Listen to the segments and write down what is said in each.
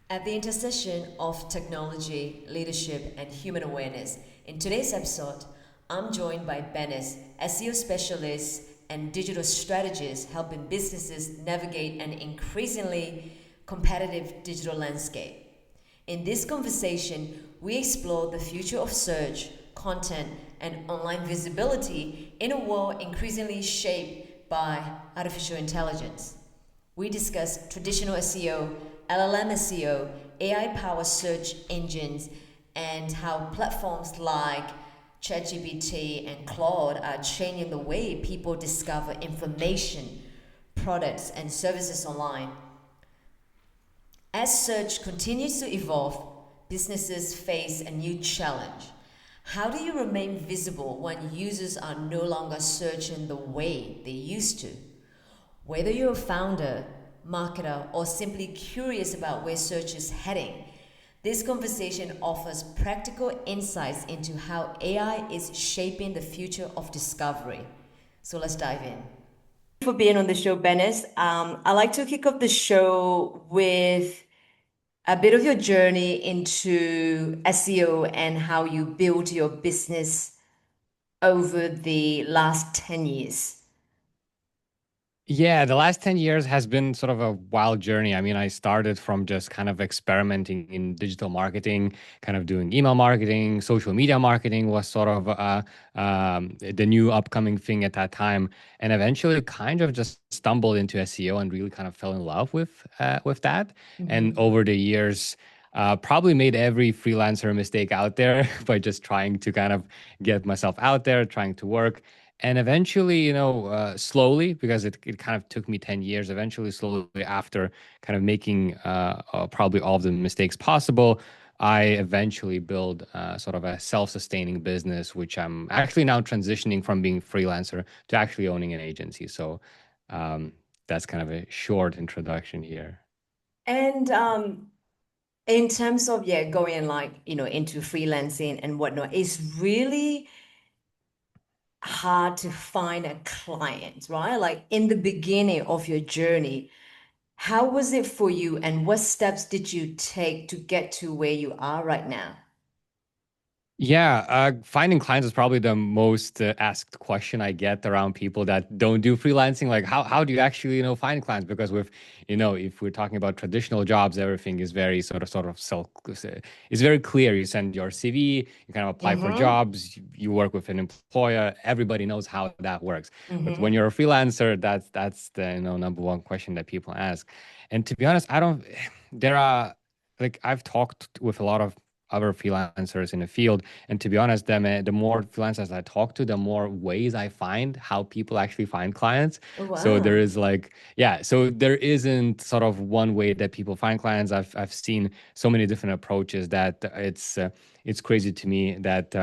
At the intersection of technology, leadership, and human awareness, in today's episode, I'm joined by Benas, SEO specialist and digital strategist, helping businesses navigate an increasingly competitive digital landscape. In this conversation, we explore the future of search, content, and online visibility in a world increasingly shaped by artificial intelligence. We discuss traditional SEO, LLM SEO, AI powered search engines, and how platforms like ChatGPT and Claude are changing the way people discover information, products, and services online. As search continues to evolve, businesses face a new challenge. How do you remain visible when users are no longer searching the way they used to? Whether you're a founder, marketer, or simply curious about where search is heading, this conversation offers practical insights into how AI is shaping the future of discovery. So let's dive in. For being on the show, Benes. I like to kick off the show with a bit of your journey into SEO and how you built your business over the last 10 years. Yeah, the last 10 years has been sort of a wild journey. I mean, I started from just kind of experimenting in digital marketing, kind of doing email marketing, social media marketing was sort of the new upcoming thing at that time, and eventually kind of just stumbled into SEO and really kind of fell in love with that. And Mm-hmm. over the years, probably made every freelancer mistake out there by just trying to kind of get myself out there, trying to work. And eventually, slowly, because it kind of took me 10 years, eventually, slowly after kind of making probably all of the mistakes possible, I eventually build sort of a self-sustaining business, which I'm actually now transitioning from being freelancer to actually owning an agency. So um, that's kind of a short introduction here. And in terms of going into freelancing and whatnot, it's really hard to find a client, right? Like in the beginning of your journey, how was it for you and what steps did you take to get to where you are right now? Yeah, finding clients is probably the most asked question I get around people that don't do freelancing. Like, how do you actually, find clients? Because if we're talking about traditional jobs, everything is very sort of self. It's very clear. You send your CV, you kind of apply for Mm-hmm. jobs, you work with an employer. Everybody knows how that works. But when Mm-hmm. you're a freelancer, that's the number one question that people ask. And to be honest, I don't. There are like I've talked with a lot of other freelancers in the field. And to be honest, the more freelancers I talk to, the more ways I find how people actually find clients. Oh, So there wow. is like, yeah, so there isn't sort of one way that people find clients. I've seen so many different approaches that it's crazy to me that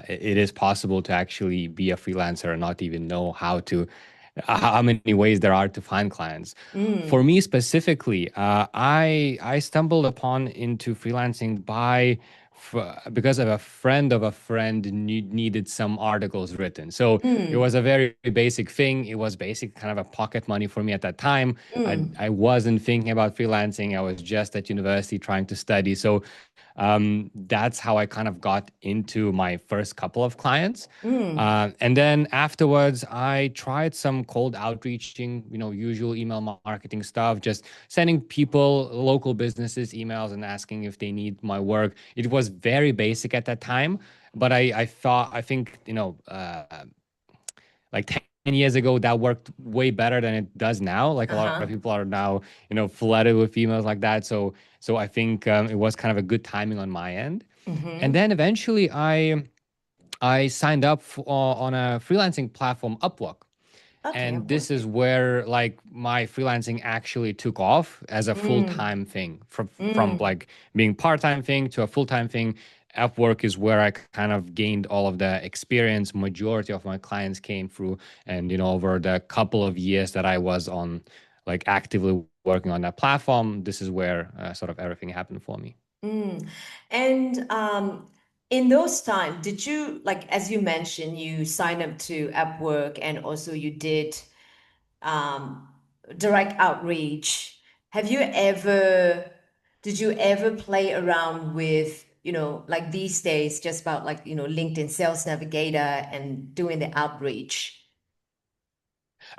it is possible to actually be a freelancer and not even know how many ways there are to find clients. For Mm. me specifically, I stumbled upon into freelancing because of a friend of a friend needed some articles written. So it Mm. was a very basic thing. It was basic kind of a pocket money for me at that time. I Mm. wasn't thinking about freelancing. I was just at university trying to study. So that's how I kind of got into my first couple of clients. Mm. And then afterwards, I tried some cold outreaching, usual email marketing stuff, just sending people, local businesses, emails and asking if they need my work. It was very basic at that time, but I think, like 10 years ago, that worked way better than it does now. Like a lot of Uh-huh. people are now, flooded with emails like that. So I think it was kind of a good timing on my end. And Mm-hmm. then eventually I signed up on a freelancing platform, Upwork. Okay, And this Upwork. is where like my freelancing actually took off as a Mm. full-time thing from Mm. like being part-time thing to a full-time thing. Upwork is where I kind of gained all of the experience. Majority of my clients came through, and over the couple of years that I was on, like actively working on that platform, this is where sort of everything happened for me. Mm. And in those times, did you, like, as you mentioned, you signed up to Upwork and also you did um, direct outreach. Have you ever Did you ever play around with, like these days, just about like, LinkedIn Sales Navigator and doing the outreach?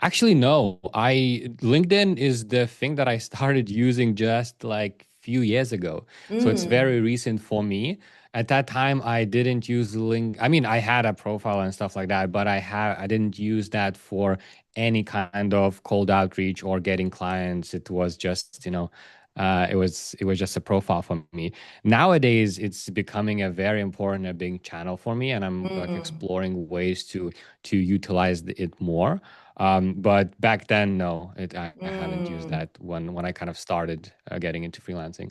Actually, no. I LinkedIn is the thing that I started using just like few years ago. So it's Mm, very recent for me. At that time, I didn't use link. I mean, I had a profile and stuff like that, but I didn't use that for any kind of cold outreach or getting clients. It was just, it was just a profile for me. Nowadays, it's becoming a very important, a big channel for me, and I'm like mm, exploring ways to utilize it more. But back then, no, I haven't used mm. that when I kind of started getting into freelancing.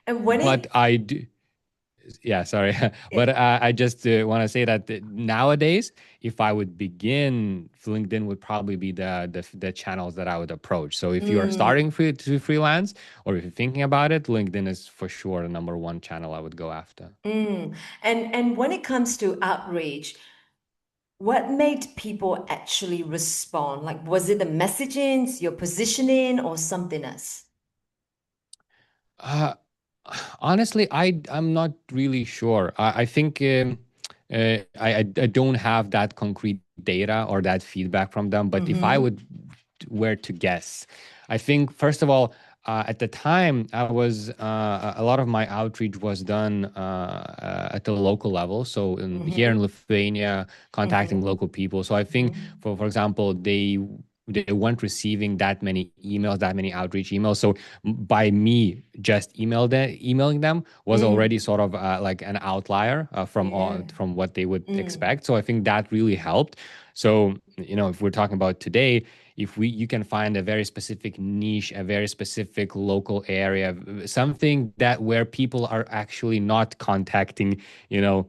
And when But it, I do, yeah, sorry, yeah, but I just want to say that nowadays, if I would begin, LinkedIn would probably be the channels that I would approach. So if you are mm, starting to freelance, or if you're thinking about it, LinkedIn is for sure the number one channel I would go after. mm. And when it comes to outreach, what made people actually respond? Like, was it the messaging, your positioning, or something else? Uh, Honestly, I'm not really sure. I think I don't have that concrete data or that feedback from them. But if I Mm-hmm. would were to guess, I think first of all, at the time, a lot of my outreach was done at the local level. So here in Mm-hmm. Lithuania, contacting Mm-hmm. local people. So I think, Mm-hmm. for example, they weren't receiving that many emails, that many outreach emails. So by me just emailing them was Mm, already sort of like an outlier yeah. from what they would Mm, expect. So I think that really helped. So if we're talking about today, if we you can find a very specific niche, a very specific local area, something that where people are actually not contacting, you know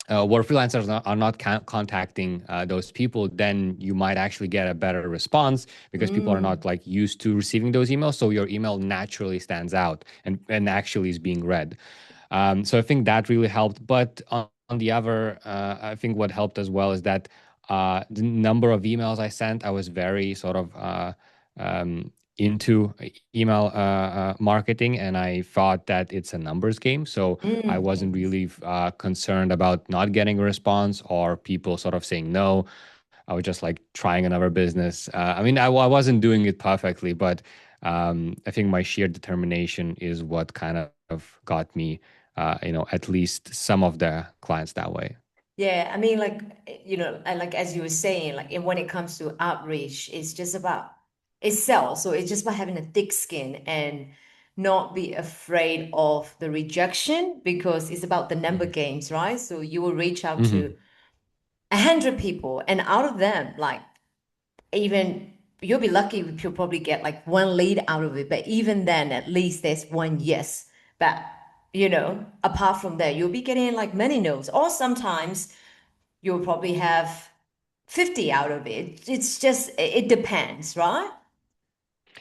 where freelancers are not contacting those people, then you might actually get a better response because people are not mm, like used to receiving those emails. So your email naturally stands out and actually is being read. So I think that really helped. But on the other, I think what helped as well is that the number of emails I sent, I was very sort of into email marketing, and I thought that it's a numbers game. So I wasn't yes. really concerned about not getting a response or people sort of saying no. I was just like trying another business. I mean, I wasn't doing it perfectly, but I think my sheer determination is what kind of got me, at least some of the clients that way. Yeah, I mean, like, like as you were saying, like, and when it comes to outreach, it's just about itself. So it's just about having a thick skin and not be afraid of the rejection because it's about the number Hmm. games, right? So you will reach out Hmm. to 100 people, and out of them, like, even you'll be lucky if you'll probably get like one lead out of it. But even then, at least there's one yes. But apart from that, you'll be getting like many no's, or sometimes you'll probably have 50 out of it. It's just it depends, right?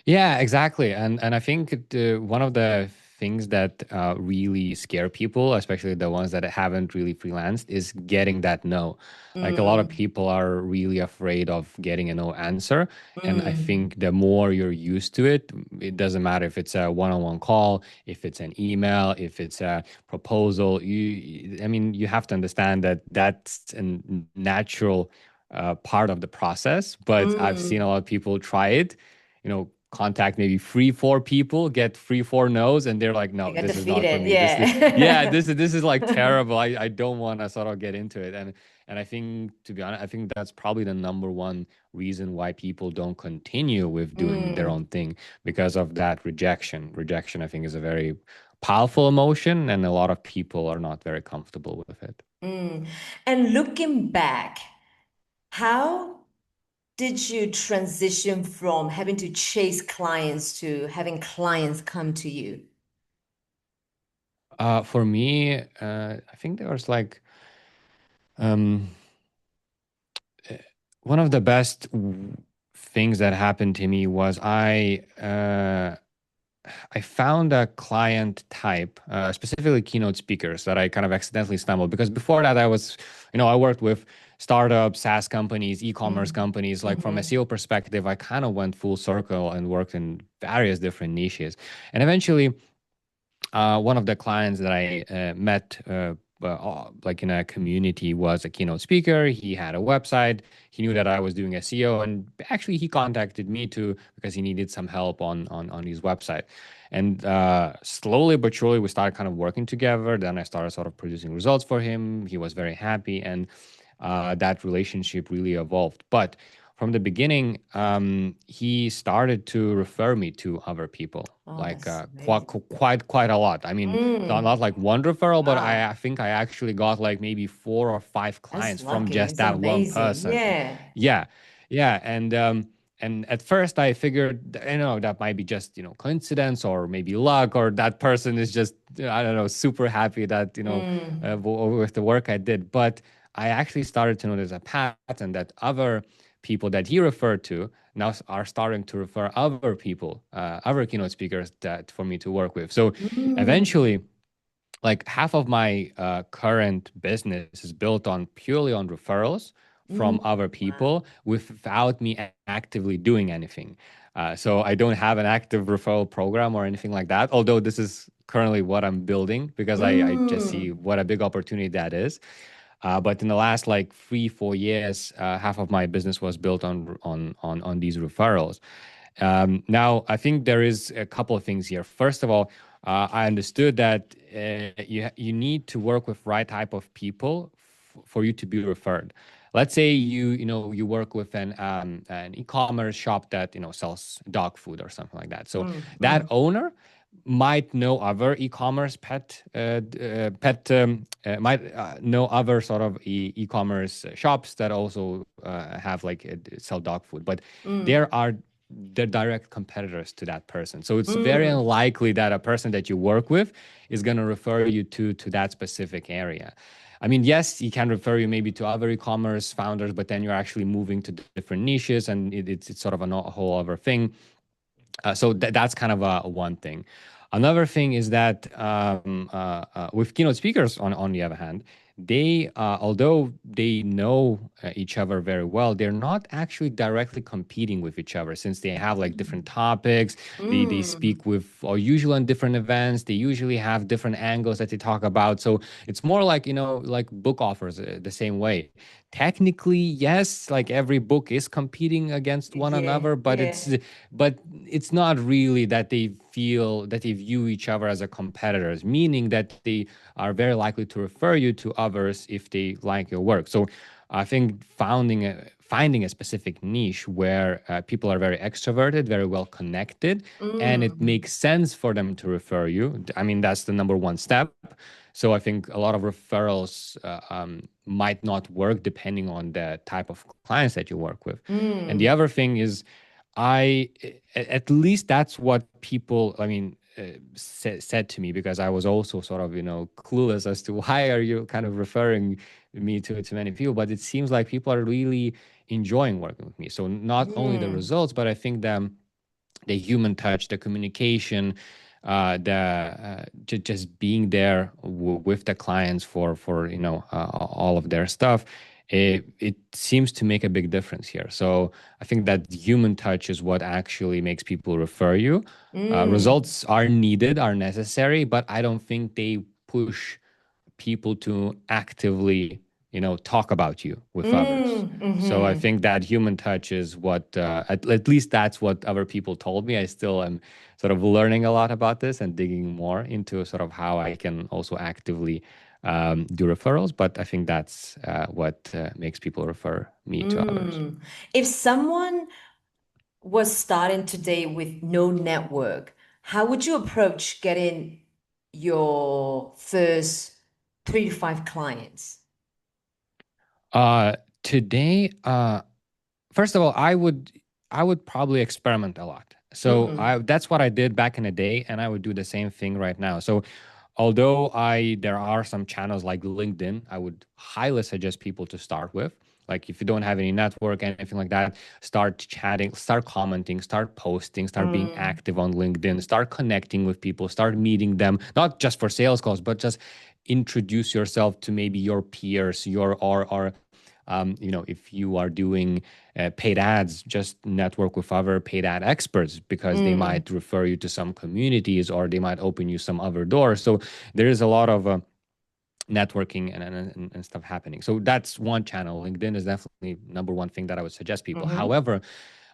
Yeah, exactly. And I think one of the things that really scare people, especially the ones that haven't really freelanced, is getting that no. Like a lot of Mm, people are really afraid of getting a no answer. And I mm, think the more you're used to it, it doesn't matter if it's a one-on-one call, if it's an email, if it's a proposal. I mean, you have to understand that that's a natural part of the process. But I've seen a mm. lot of people try it, contact maybe three, four people, get three, four no's, and they're like, They no, got this is not for defeated. me. Yeah, Yeah. this is like terrible. I don't want to sort of get into it. And I think, to be honest, I think that's probably the number one reason why people don't continue with doing their Mm, own thing because of that rejection. Rejection, I think, is a very powerful emotion, and a lot of people are not very comfortable with it. mm. And looking back, how did you transition from having to chase clients to having clients come to you? For me, I think there was like um, one of the best things that happened to me was I found a client type, specifically keynote speakers, that I kind of accidentally stumbled because before that I worked with startups, SaaS companies, e-commerce Mm, companies. Like from mm-hmm, SEO perspective, I kind of went full circle and worked in various different niches, and eventually. one of the clients that I met, like in a community, was a keynote speaker. He had a website. He knew that I was doing SEO, and actually he contacted me too because he needed some help on his website. And slowly but surely, we started kind of working together. Then I started sort of producing results for him. He was very happy, and that relationship really evolved. But from the beginning, he started to refer me to other people, Oh, like that's quite amazing. quite a lot. I mean, not like one referral, but Wow, I think I actually got like maybe 4 or 5 that's clients from lucky. just It's that one amazing. person. Yeah. Yeah, yeah, and at first I figured, that might be just coincidence or maybe luck, or that person is just, I don't know, super happy that with the work I did. But I actually started to notice a pattern that other people that he referred to now are starting to refer other people, other keynote speakers that for me to work with. So Mm, eventually, like half of my current business is built on purely on referrals mm, from other wow. people without me actively doing anything. So I don't have an active referral program or anything like that. Although this is currently what I'm building because I just see Mm, what a big opportunity that is. But in the last like 3 4 years, half of my business was built on these referrals. Now, I think there is a couple of things here. First of all, I understood that you need to work with right type of people for you to be referred. Let's say you work with an e-commerce shop that sells dog food or something like that. So that mm. owner might know other e-commerce might know other sort of e-commerce shops that also have like sell dog food, but there are the direct competitors to that person. So it's very Mm, unlikely that a person that you work with is going to refer you to that specific area. I mean, yes, he can refer you maybe to other e-commerce founders, but then you're actually moving to different niches, and it's sort of a whole other thing. So that's kind of one thing. Another thing is that with keynote speakers, on the other hand, they although they know each other very well, they're not actually directly competing with each other since they have like different topics. They mm. speak with, or usually on different events. They usually have different angles that they talk about. So it's more like like book offers the same way. Technically, yes, like every book is competing against one Yeah, another, yeah. but it's not really that they feel that they view each other as a competitors, meaning that they are very likely to refer you to others if they like your work. So I think finding a specific niche where people are very extroverted, very well connected, and it Mm, makes sense for them to refer you. I mean, that's the number one step. So I think a lot of referrals might not work depending on the type of clients that you work with. And the mm. other thing is, I at least that's what people, I mean, said to me, because I was also sort of clueless as to why are you kind of referring me to many people. But it seems like people are really enjoying working with me. So not only the Mm, results, but I think the human touch, the communication, just being there with the clients for all of their stuff. It seems to make a big difference here. So I think that human touch is what actually makes people refer you. mm, Results are needed, are necessary, but I don't think they push people to actively, talk about you with others. So I mm-hmm. think that human touch is what, at least that's what other people told me. I still am sort of learning a lot about this and digging more into sort of how I can also actively do referrals. But I think that's what makes people refer me to others. Mm. If someone was starting today with no network, how would you approach getting your first 3 to 5 clients? Today, first of all, I would probably experiment a lot. So Mm, that's what I did back in the day, and I would do the same thing right now. So although there are some channels like LinkedIn, I would highly suggest people to start with. Like if you don't have any network, anything like that, start chatting, start commenting, start posting, start being mm, active on LinkedIn, start connecting with people, start meeting them, not just for sales calls, but just introduce yourself to maybe your peers, your or if you are doing paid ads, just network with other paid ad experts because they might refer you to some communities or they might open you some other doors. So there is a lot of networking and stuff happening. So that's one channel. LinkedIn is definitely number one thing that I would suggest people. Mm-hmm. However,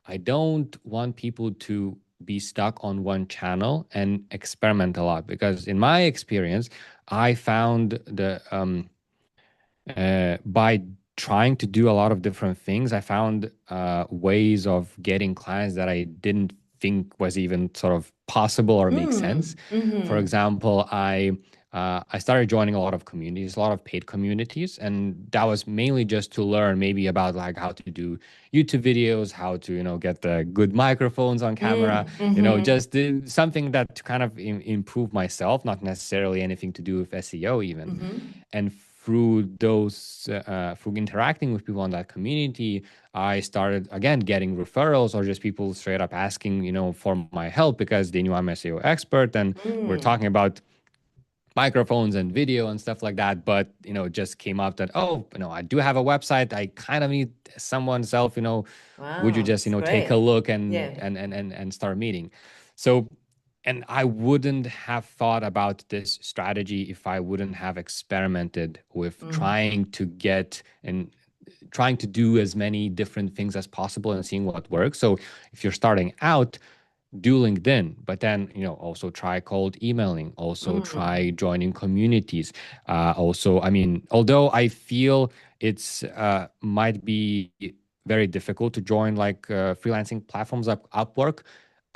I don't want people to be stuck on one channel and experiment a lot because in my experience, I found by trying to do a lot of different things, I found ways of getting clients that I didn't think was even sort of possible or make sense. For Mm-hmm. example, I started joining a lot of communities, a lot of paid communities, and that was mainly just to learn maybe about like how to do YouTube videos, how to get the good microphones on camera, Mm-hmm. just something that to kind of improve myself, not necessarily anything to do with SEO even. Mm-hmm. And through interacting with people on that community, I started again getting referrals or just people straight up asking for my help because they knew I'm SEO expert and we're talking about microphones and video and stuff like that. But it just came up that, oh, I do have a website, I kind of need someone's help, would you Wow, just it's take a great. look and Yeah. start meeting. So, and I wouldn't have thought about this strategy if I wouldn't have experimented with trying to do as many different things as possible and seeing what works. So if you're starting out, do LinkedIn, but then also try cold emailing, also try joining communities. Also, I mean, although I feel it's might be very difficult to join like freelancing platforms like Upwork.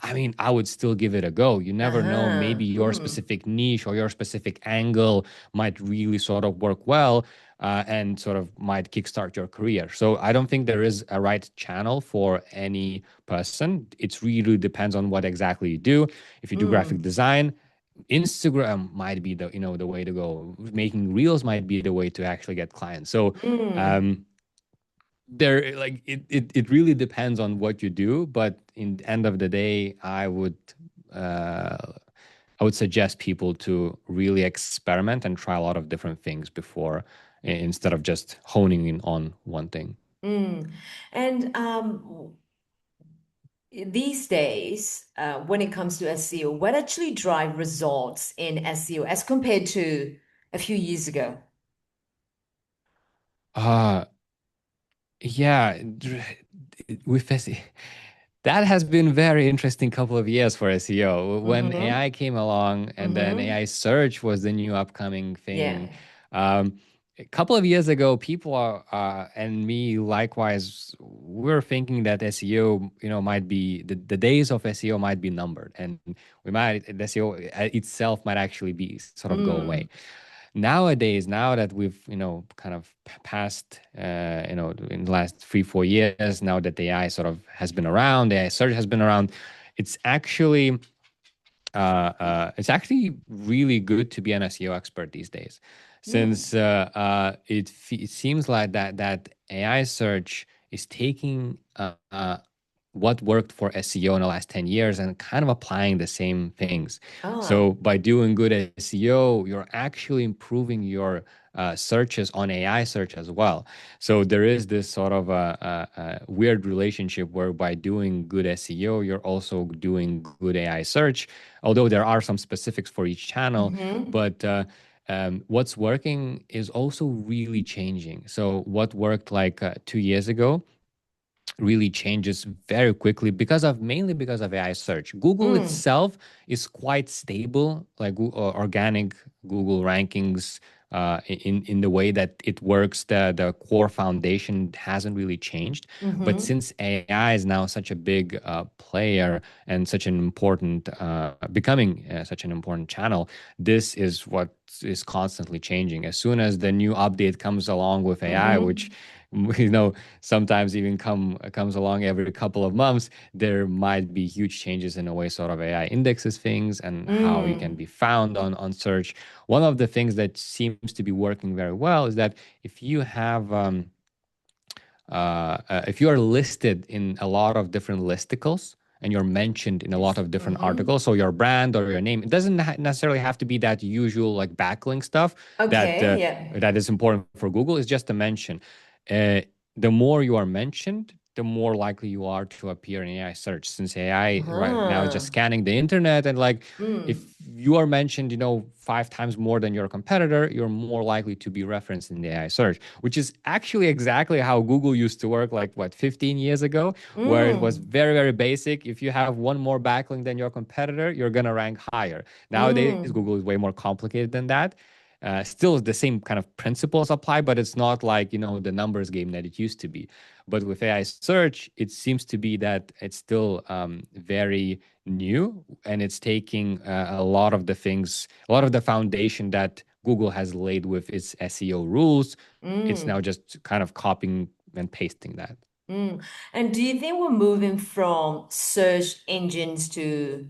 I mean, I would still give it a go. You never know, maybe Uh-huh. your specific niche or your specific angle might really sort of work well and sort of might kickstart your career. So I don't think there is a right channel for any person. It really depends on what exactly you do. If you do graphic design, Instagram might be the way to go. Making reels might be the way to actually get clients. So Mm. um, there like it really depends on what you do, but in the end of the day, uh, I would suggest people to really experiment and try a lot of different things before instead of just honing in on one thing. Mm. And these days, when it comes to SEO, what actually drive results in SEO as compared to a few years ago? Uh yeah, with that has been very interesting couple of years for SEO. When Mm-hmm. AI came along and then Mm-hmm. AI search was the new upcoming thing. Yeah. Um, a couple of years ago, people and me likewise, we're thinking that SEO, might be the days of SEO might be numbered, and the SEO itself might actually be sort of go away. Mm. Nowadays, now that we've kind of passed in the last 3 4 years, now that the AI sort of has been around, AI search has been around, it's actually it's actually really good to be an SEO expert these days, Mm. since it seems like that AI search is taking what worked for SEO in the last 10 years and kind of applying the same things. Ah. So by doing good SEO, you're actually improving your searches on AI search as well. So there is this sort of a weird relationship where by doing good SEO, you're also doing good AI search, although there are some specifics for each channel. Mm-hmm. But what's working is also really changing. So what worked like 2 years ago really changes very quickly mainly because of AI search. Google Mm. itself is quite stable, like organic Google rankings. In the way that it works, the core foundation hasn't really changed. But Mm-hmm. since AI is now such a big player and such an important, becoming such an important channel, this is what is constantly changing. As soon as the new update comes along with AI, which Mm-hmm. you know sometimes even comes along every couple of months, there might be huge changes in the way sort of AI indexes things and how you can Mm. be found on search. One of the things that seems to be working very well is that if you have if you are listed in a lot of different listicles and you're mentioned in a lot Yes. of different Mm-hmm. articles, so your brand or your name, it doesn't necessarily have to be that usual like backlink stuff that Okay. Yeah. that is important for Google. It's just a mention. uh, the more you are mentioned, the more likely you are to appear in AI search, since AI right now is just Uh-huh. scanning the internet. And like, Mm. if you are mentioned, 5 times more than your competitor, you're more likely to be referenced in the AI search, which is actually exactly how Google used to work, like what, 15 years ago, where it was Mm. very, very basic. If you have one more backlink than your competitor, you're going to rank higher. Nowadays, Mm. Google is way more complicated than that. Still, the same kind of principles apply, but it's not like, the numbers game that it used to be. But with AI search, it seems to be that it's still very new, and it's taking a lot of the things, a lot of the foundation that Google has laid with its SEO rules. It's now Mm. just kind of copying and pasting that. Mm. And do you think we're moving from search engines to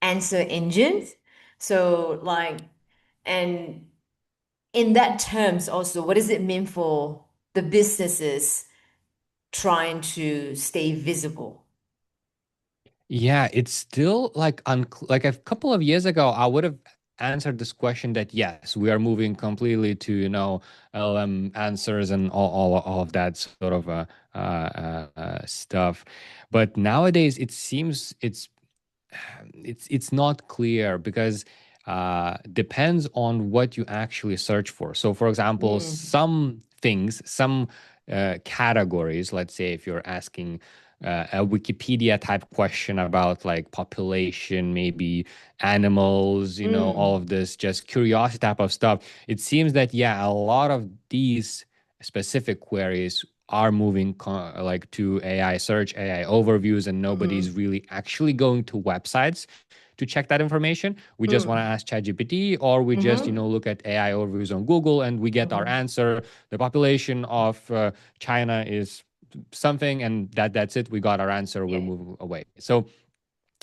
answer engines? So like, and in that terms also, what does it mean for the businesses trying to stay visible? Yeah, it's still like like a couple of years ago, I would have answered this question that yes, we are moving completely to, LM answers and all of that sort of stuff. But nowadays, it seems it's not clear because depends on what you actually search for. So, for example, Mm. some things, some categories, let's say if you're asking a Wikipedia type question about like population, maybe animals, all Mm. of this, just curiosity type of stuff. It seems that, yeah, a lot of these specific queries are moving like to AI search, AI overviews, and nobody's Mm-hmm. really actually going to websites to check that information. We just want to Mm. ask ChatGPT, or we just, Mm-hmm. look at AI overviews on Google and we get our Mm-hmm. answer. The population of China is something, and that's it. We got our answer. We'll Yeah. move away. So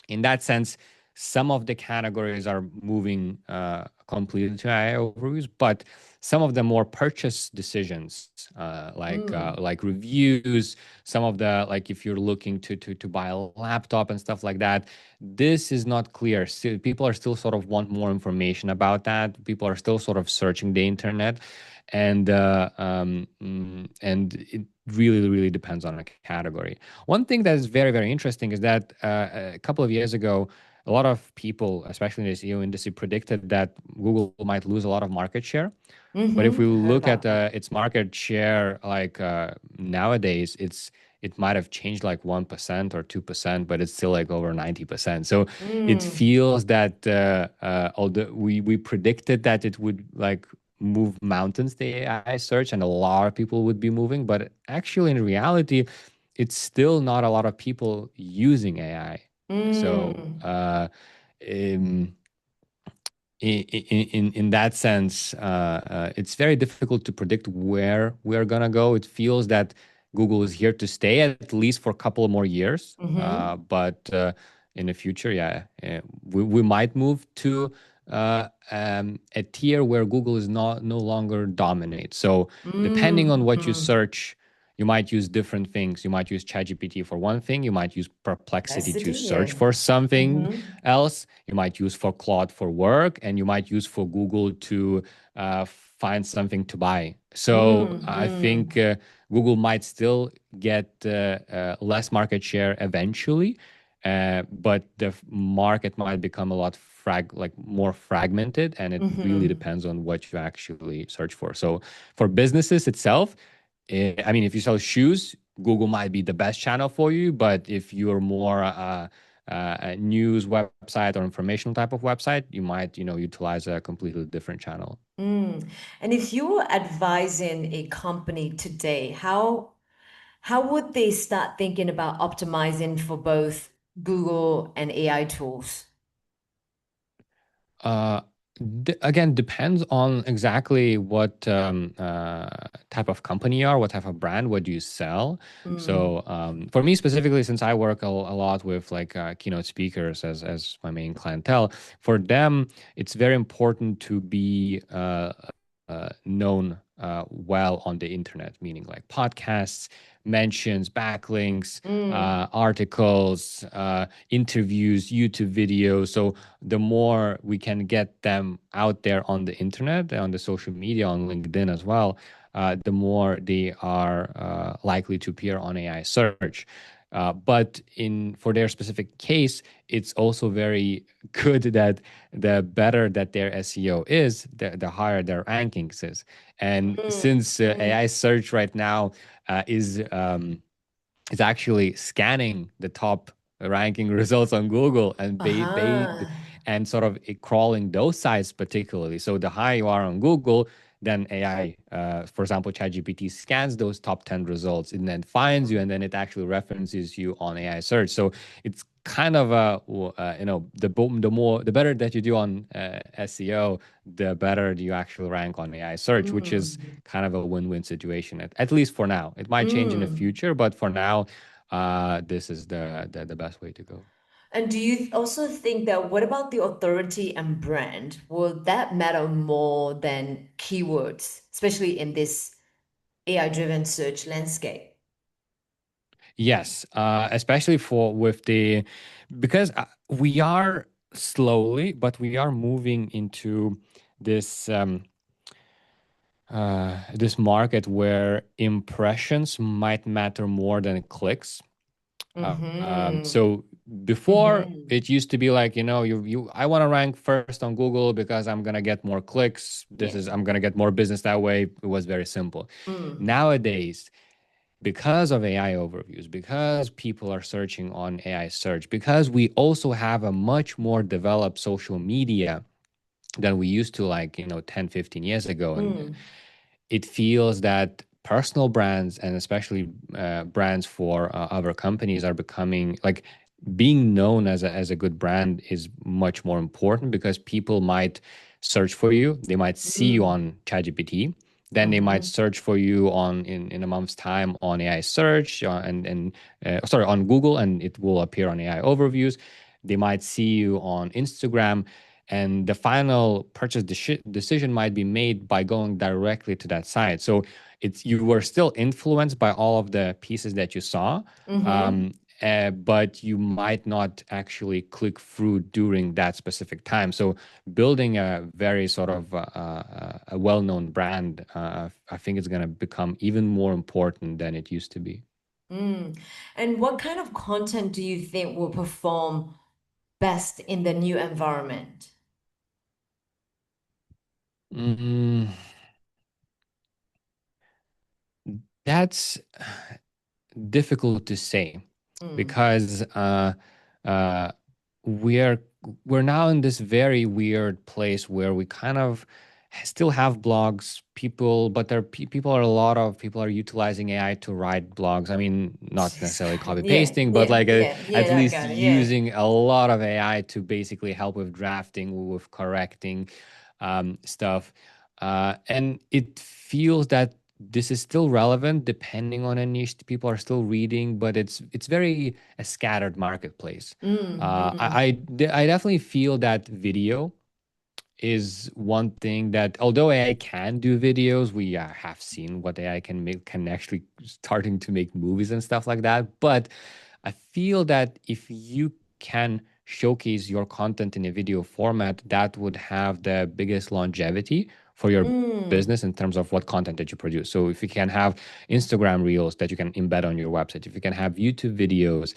in that sense, some of the categories are moving completely to AI overviews, but some of the more purchase decisions, Mm. like reviews, some of the like if you're looking to buy a laptop and stuff like that, this is not clear. Still, people are still sort of want more information about that. People are still sort of searching the internet, and it really really depends on a category. One thing that is very, very interesting is that a couple of years ago, a lot of people, especially in the SEO industry, predicted that Google might lose a lot of market share. But if we Mm-hmm. Heard look at about that. its market share, like nowadays, it might have changed like 1% or 2%, but it's still like over 90%. So it Mm. feels that although we predicted that it would like move mountains, the AI search, and a lot of people would be moving, but actually in reality, it's still not a lot of people using AI. So Mm. um, in that sense, it's very difficult to predict where we're gonna go. It feels that Google is here to stay at least for a couple of more years. Mm-hmm. But in the future, yeah, we might move to a tier where Google is not no longer dominate. So depending on what you Mm-hmm. search, you might use different things. You might use ChatGPT for one thing. You might use Perplexity to Capacity, search yeah. for something Mm-hmm. else. You might use for Claude for work, and you might use for Google to find something to buy. So I think Mm-hmm. Google might still get less market share eventually, but the market might become a lot like more fragmented, and it really Mm-hmm. depends on what you actually search for. So for businesses itself, I mean, if you sell shoes, Google might be the best channel for you. But if you're more a news website or informational type of website, you might, utilize a completely different channel. Mm. And if you were advising a company today, how would they start thinking about optimizing for both Google and AI tools? Uh, Again, depends on exactly what type of company you are, what type of brand, what do you sell. Mm. So for me specifically, since I work a lot with like keynote speakers as my main clientele, for them it's very important to be known well on the internet, meaning like podcasts, mentions, backlinks, Mm. articles, interviews, YouTube videos. So the more we can get them out there on the internet, on the social media, on LinkedIn as well, the more they are likely to appear on AI search. But in for their specific case, it's also very good that the better that their SEO is, the higher their rankings is. And since AI search right now is actually scanning the top ranking results on Google and Uh-huh. and sort of crawling those sites particularly. So the higher you are on Google, then AI, for example, ChatGPT scans those top 10 results and then finds you, and then it actually references you on AI search. So it's kind of the better that you do on SEO, the better you actually rank on AI search, which is kind of a win-win situation, at least for now. It might change in the Mm. future, but for now, this is the best way to go. And do you also think that what about the authority and brand? Will that matter more than keywords, especially in this AI-driven search landscape? Yes, especially for with the because we are slowly, but we are moving into this this market where impressions might matter more than clicks. Mm-hmm. So before Mm-hmm. it used to be like, you I want to rank first on Google because I'm gonna get more clicks. Yeah. I'm gonna get more business that way. It was very simple. Mm. Nowadays, because of AI overviews, because people are searching on AI search, because we also have a much more developed social media than we used to, like, 10, 15 years ago. And Mm. it feels that personal brands, and especially brands for other companies, are becoming like being known as a good brand is much more important, because people might search for you. They might see you Mm. on ChatGPT. Then they might Mm-hmm. search for you in a month's time on AI search, sorry, on Google, and it will appear on AI overviews. They might see you on Instagram, and the final purchase decision might be made by going directly to that site. So it's you were still influenced by all of the pieces that you saw, Mm-hmm. um, but you might not actually click through during that specific time. So building a very sort of a well-known brand, I think it's going to become even more important than it used to be. Mm. And what kind of content do you think will perform best in the new environment? Mm, that's difficult to say, Mm. because uh, we're we're now in this very weird place where we kind of still have blogs, people, but people are a lot of people are utilizing AI to write blogs. I mean, not necessarily copy Yeah, pasting, but yeah, like yeah, at yeah, I least got it. Yeah. using a lot of AI to basically help with drafting, with correcting stuff. And it feels that this is still relevant depending on a niche people are still reading, but it's very a scattered marketplace. Mm, I definitely feel that video is one thing that, although AI can do videos, we have seen what AI can make, can actually starting to make movies and stuff like that. But I feel that if you can showcase your content in a video format, that would have the biggest longevity for your mm, business in terms of what content that you produce. So if you can have Instagram reels that you can embed on your website, if you can have YouTube videos,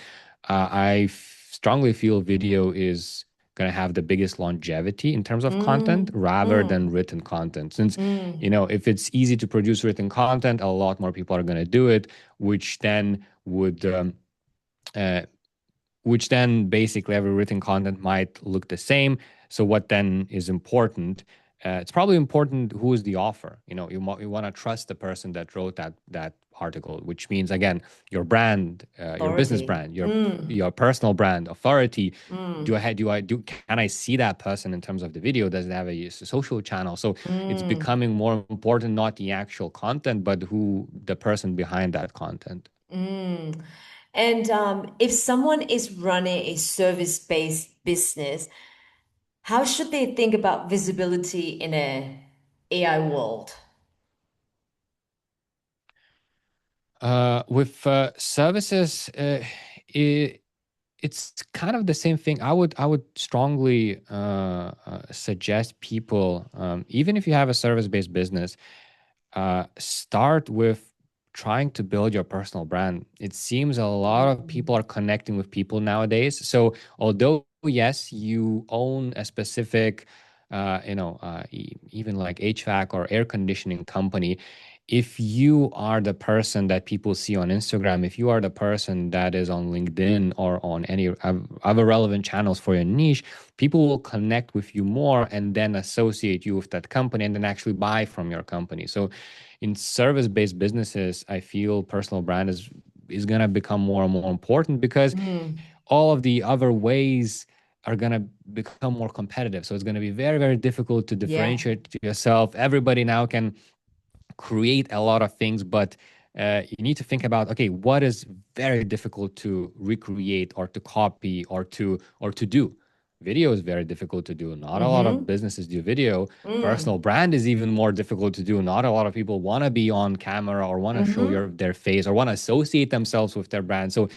strongly feel video is going to have the biggest longevity in terms of content mm, rather than mm, written content. Since, mm, if it's easy to produce written content, a lot more people are going to do it, which then would uh, which then basically every written content might look the same. So what then is important? It's probably important who is the author. You want to trust the person that wrote that article, which means, again, your brand, your business authority. brand, your personal brand authority. Mm, Can I see that person in terms of the video? Does it have a social channel? So it's mm, becoming more important, not the actual content, but who the person behind that content. mm. And if someone is running a service-based business, how should they think about visibility in a AI world? With services, it, it's kind of the same thing. I would strongly suggest people, even if you have a service-based business, start with trying to build your personal brand. It seems a lot of people are connecting with people nowadays. So although yes, you own a specific, even like HVAC or air conditioning company, if you are the person that people see on Instagram, if you are the person that is on LinkedIn or on any other relevant channels for your niche, people will connect with you more and then associate you with that company and then actually buy from your company. So in service-based businesses, I feel personal brand is going to become more and more important because Mm. all of the other ways are going to become more competitive. So it's going to be very, very difficult to Yeah. differentiate yourself. Everybody now can create a lot of things, but you need to think about, okay, what is very difficult to recreate or to copy or to do. Video is very difficult to do. Not a lot of Mm-hmm. businesses do video. Personal Mm. brand is even more difficult to do. Not a lot of people want to be on camera or want to show Mm-hmm. their face or want to associate themselves with their brand. So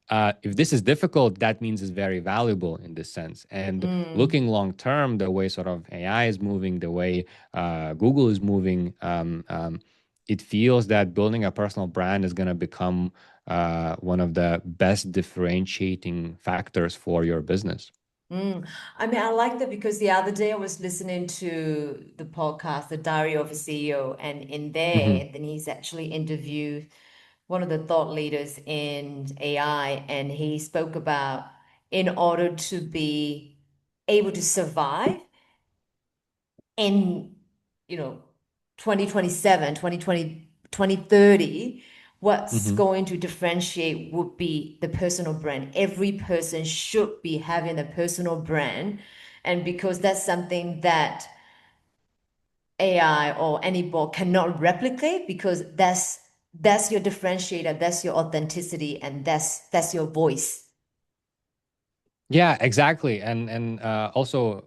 if this is difficult, that means it's very valuable in this sense. And Mm. looking long term, the way sort of AI is moving, the way Google is moving, it feels that building a personal brand is going to become one of the best differentiating factors for your business. Mm. I mean, I like that because the other day I was listening to the podcast, The Diary of a CEO, and in there, Hmm. then he's actually interviewed one of the thought leaders in AI, and he spoke about in order to be able to survive in, you know, 2027, 2020, 2030, what's Hmm. going to differentiate would be the personal brand. Every person should be having a personal brand. And because that's something that AI or any bot cannot replicate, because that's your differentiator, that's your authenticity, and that's your voice. Yeah, exactly. And also,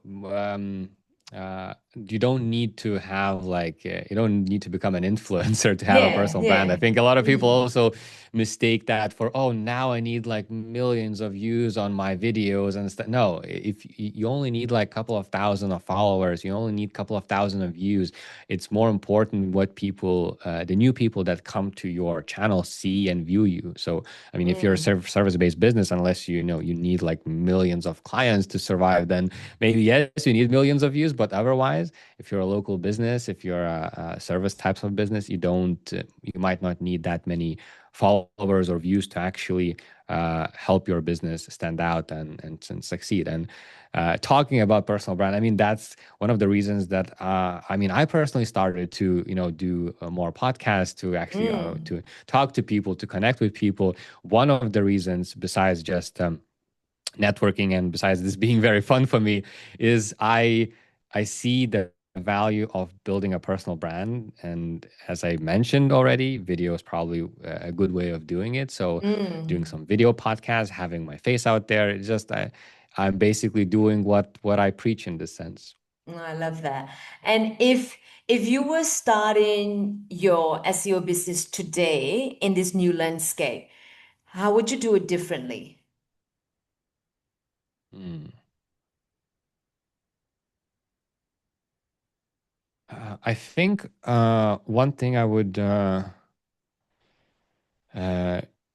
you don't need to have like you don't need to become an influencer to have a Yeah, personal brand. I yeah. think a lot of people Mm. also mistake that for, oh, now I need like millions of views on my videos and stuff. No, if you only need like a couple of thousand of followers, you only need a couple of thousand of views. It's more important what people, the new people that come to your channel see and view you. So I mean, if you're a Mm. service-based business, unless you know you need like millions of clients to survive, then maybe yes, you need millions of views. But otherwise, if you're a local business, if you're a service types of business, you might not need that many followers or views to actually help your business stand out and succeed. And talking about personal brand, I mean, that's one of the reasons that I mean, I personally started to do more podcasts to actually Mm. to talk to people, to connect with people. One of the reasons, besides just networking and besides this being very fun for me, is I see the value of building a personal brand. And as I mentioned already, video is probably a good way of doing it. So doing Mm. some video podcasts, having my face out there, it's just I'm basically doing what I preach in this sense. I love that. And if you were starting your SEO business today in this new landscape, how would you do it differently? Mm. I think one thing I would uh,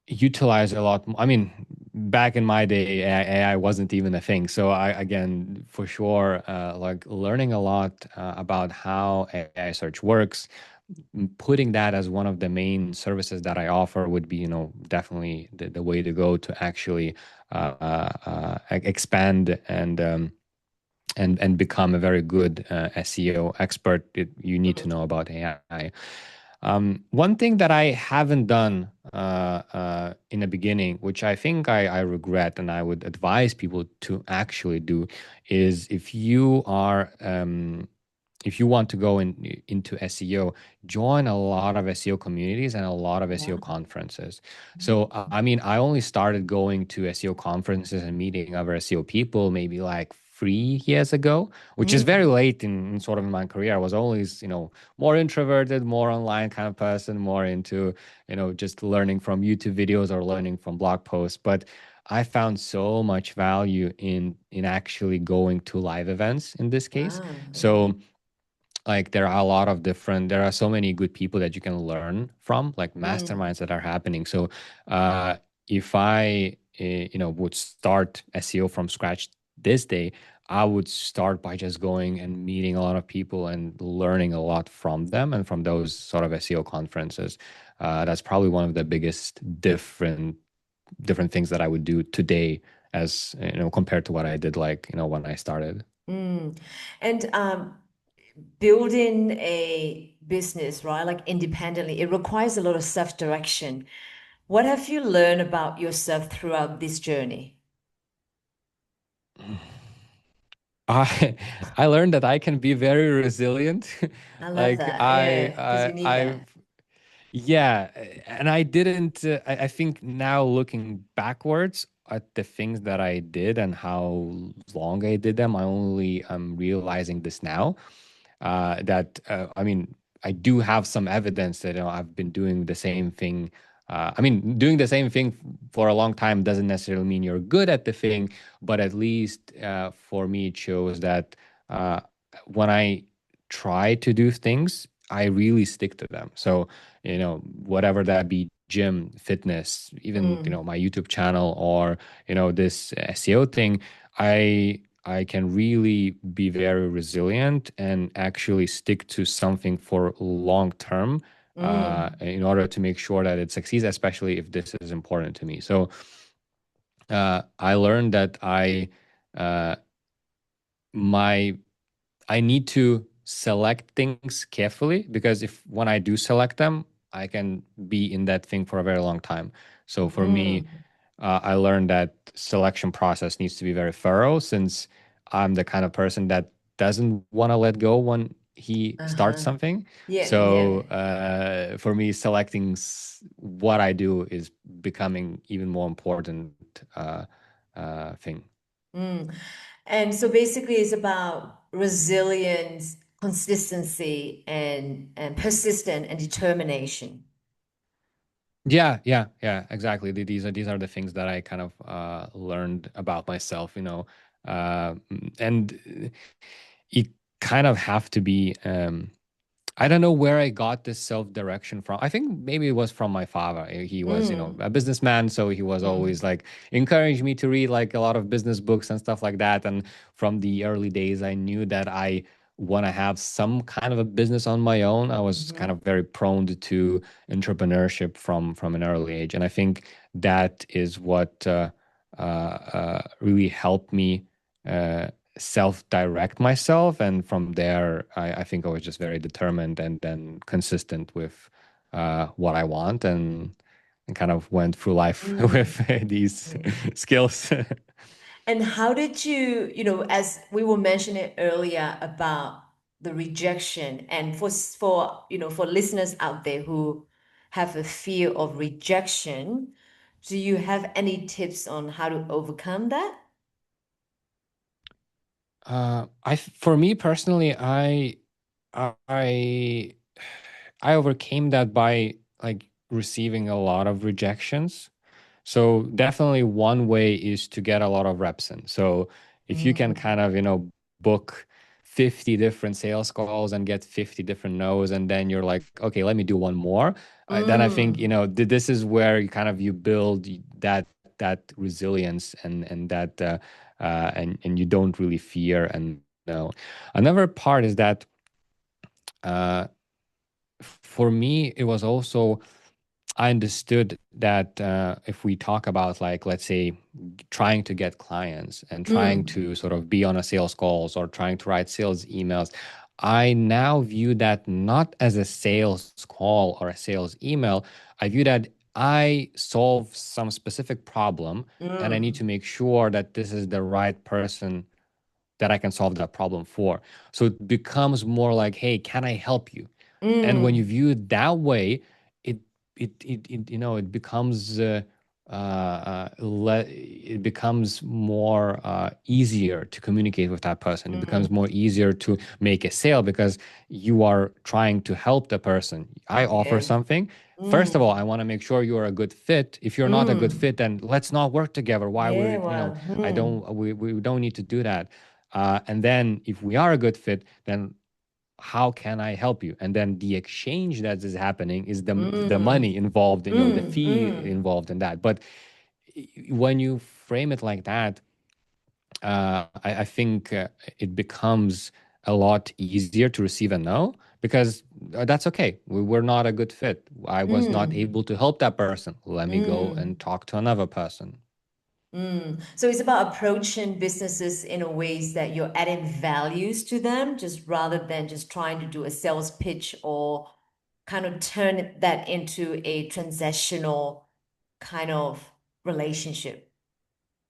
utilize a lot. I mean, back in my day, AI wasn't even a thing. So again, for sure, like learning a lot about how AI search works, putting that as one of the main services that I offer would be, definitely the way to go to actually expand and become a very good SEO expert. You need to know about AI. One thing that I haven't done in the beginning, which I think I regret and I would advise people to actually do, is if you want to go into SEO, join a lot of SEO communities and a lot of SEO Yeah. conferences. So, I mean, I only started going to SEO conferences and meeting other SEO people maybe like 3 years ago, which is very Mm. late in sort of my career. I was always, more introverted, more online kind of person, more into, just learning from YouTube videos or learning from blog posts. But I found so much value in actually going to live events in this case. Wow. So like there are so many good people that you can learn from, like Mm, masterminds that are happening. So uh if I would start SEO from scratch this day, I would start by just going and meeting a lot of people and learning a lot from them and from those sort of SEO conferences. That's probably one of the biggest different things that I would do today, as compared to what I did, like, when I started. mm. And building a business, right, like independently, it requires a lot of self-direction. What have you learned about yourself throughout this journey? I I learned that I can be very resilient. I love Like that. Yeah, because you need I've that. yeah, and I didn't. I think now looking backwards at the things that I did and how long I did them, I'm realizing this now. That I mean, I do have some evidence that I've been doing the same thing. I mean, doing the same thing for a long time doesn't necessarily mean you're good at the thing, but at least for me, it shows that uh, when I try to do things, I really stick to them. So, whatever that be, gym, fitness, even, Mm, my YouTube channel, or, this SEO thing, I can really be very resilient and actually stick to something for long term, mm, in order to make sure that it succeeds, especially if this is important to me. So I learned that uh, my I need to select things carefully, because if when I do select them, I can be in that thing for a very long time. So for me, mm. I learned that selection process needs to be very thorough, since I'm the kind of person that doesn't want to let go when he starts Uh-huh. something. Yeah, So yeah. for me, selecting what I do is becoming even more important thing. Mm. And so basically it's about resilience, consistency, and persistent and determination. Yeah, yeah, yeah, exactly. These are the things that I kind of learned about myself, and you kind of have to be. I don't know where I got this self-direction from. I think maybe it was from my father. He was, Mm, a businessman, so he was always mm, like encouraged me to read like a lot of business books and stuff like that. And from the early days, I knew that I want to have some kind of a business on my own. I was kind mhm, of very prone to entrepreneurship from an early age, and I think that is what really helped me. Self-direct myself, and from there I think I was just very determined and then consistent with what I want, and kind of went through life with mm, these mm. skills. And how did you, as we were mentioning earlier about the rejection, and for listeners out there who have a fear of rejection, do you have any tips on how to overcome that? For me personally, I I overcame that by like receiving a lot of rejections. So definitely one way is to get a lot of reps in. So if you can Mm, kind of, book 50 different sales calls and get 50 different no's, and then you're like, okay, let me do one more. Then I think, mm, this is where you build that resilience, and that and you don't really fear and no. Another part is that uh, for me, it was also I understood that if we talk about, like, let's say, trying to get clients and trying mm, to sort of be on a sales calls or trying to write sales emails, I now view that not as a sales call or a sales email. I view that I solve some specific problem, and I need mm, to make sure that this is the right person that I can solve that problem for. So it becomes more like, hey, can I help you? And when you mm, view it that way, it it becomes it becomes more easier to communicate with that person. It becomes mm, more easier to make a sale, because you are trying to help the person. I offer yeah, something. First of all, mm, I want to make sure you are a good fit. If you're not a good mm, fit, then let's not work together. Why yeah, would, well, I don't, we don't need to do that. And then if we are a good fit, then how can I help you? And then the exchange that is happening is the Mm, money involved, the mm, fee mm, involved in that. But when you frame it like that, I think it becomes a lot easier to receive a no, because that's okay. We were not a good fit. I was not mm, able to help that person. Let me go mm. and talk to another person. So it's about approaching businesses in a ways that you're adding values to them, just rather than just trying to do a sales pitch or kind of turn that into a transactional kind of relationship.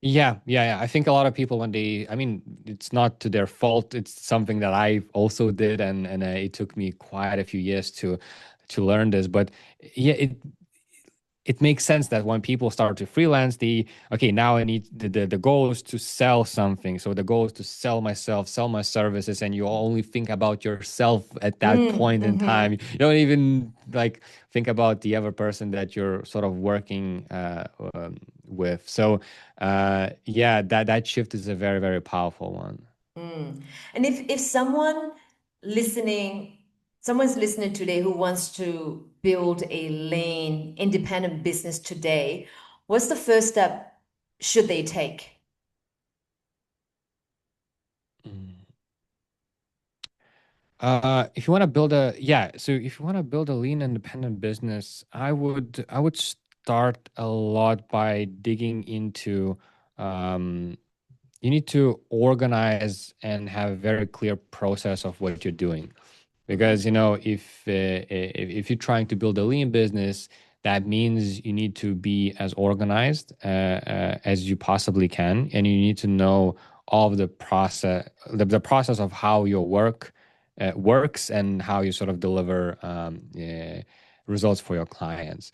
Yeah. I think a lot of people when I mean, it's not to their fault. It's something that I also did, and it took me quite a few years to learn this. But yeah, it makes sense that when people start to freelance, okay, now I need the goal is to sell something. So the goal is to sell myself, sell my services, and you only think about yourself at that point in time. Mm-hmm. You don't even like think about the other person that you're sort of working with. So yeah, that shift is a very, very powerful one. Mm. And if listening, someone's listening today who wants to build a lean, independent business today, what's the first step should they take? Mm. If you want to build a yeah, so if you want to build a lean independent business, I would start a lot by digging into you need to organize and have a very clear process of what you're doing. Because if you're trying to build a lean business, that means you need to be as organized as you possibly can, and you need to know all of the process of how your work works, and how you sort of deliver results for your clients.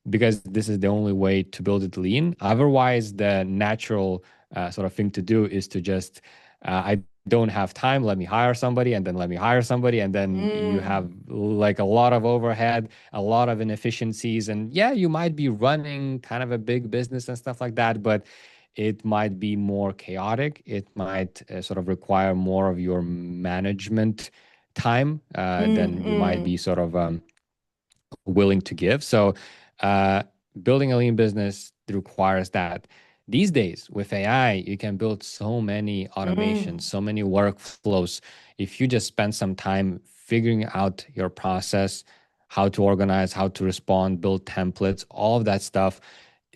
Because this is the only way to build it lean. Otherwise, the natural sort of thing to do is to just I don't have time, let me hire somebody, and then let me hire somebody, and then you have Mm, like a lot of overhead, a lot of inefficiencies. And yeah, you might be running kind of a big business and stuff like that, but it might be more chaotic. It might sort of require more of your management time than you might be mm. sort of willing to give. So, uh, building a lean business requires that. These days, with AI, you can build so many automations, Mm, so many workflows. If you just spend some time figuring out your process, how to organize, how to respond, build templates, all of that stuff,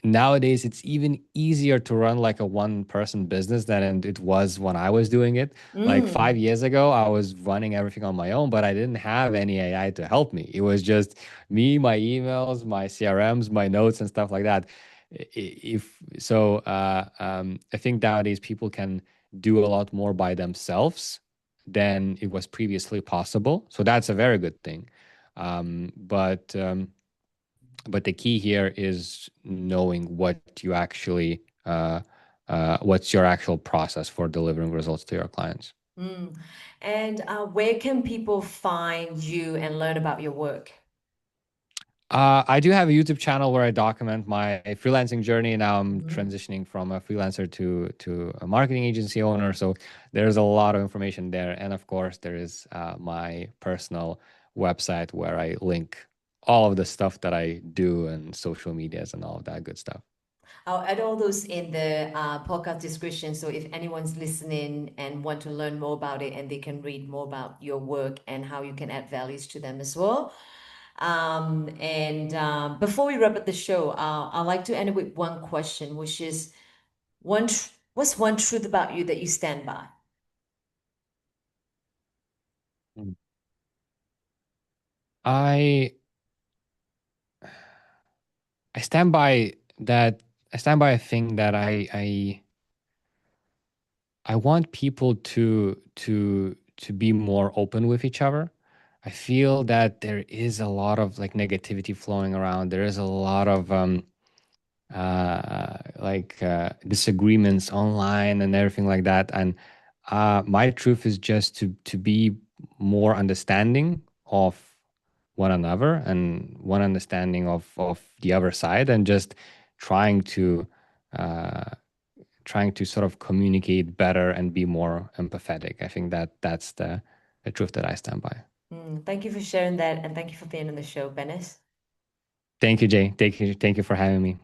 nowadays it's even easier to run like a one person business than it was when I was doing it. Like mm, 5 years ago, I was running everything on my own, but I didn't have any AI to help me. It was just me, my emails, my CRMs, my notes, and stuff like that. If so, I think nowadays people can do a lot more by themselves than it was previously possible. So that's a very good thing. But the key here is knowing what you actually what's your actual process for delivering results to your clients. mm. And where can people find you and learn about your work? I do have a YouTube channel where I document my freelancing journey. Now I'm Mhm. transitioning from a freelancer to a marketing agency owner. So there's a lot of information there. And of course, there is my personal website where I link all of the stuff that I do and social medias and all of that good stuff. I'll add all those in the podcast description. So if anyone's listening and want to learn more about it, and they can read more about your work and how you can add values to them as well. And before we wrap up the show, I'd like to end it with one question, which is what's one truth about you that you stand by? Mm. I I stand by that. I stand by a thing that I want people to be more open with each other. I feel that there is a lot of like negativity flowing around. There is a lot of disagreements online and everything like that. And my truth is just to be more understanding of one another and one understanding of the other side, and just trying to uh, trying to sort of communicate better and be more empathetic. I think that's the a truth that I stand by. Thank you for sharing that, and thank you for being on the show, Benes. Thank you, Jay. Thank you for having me.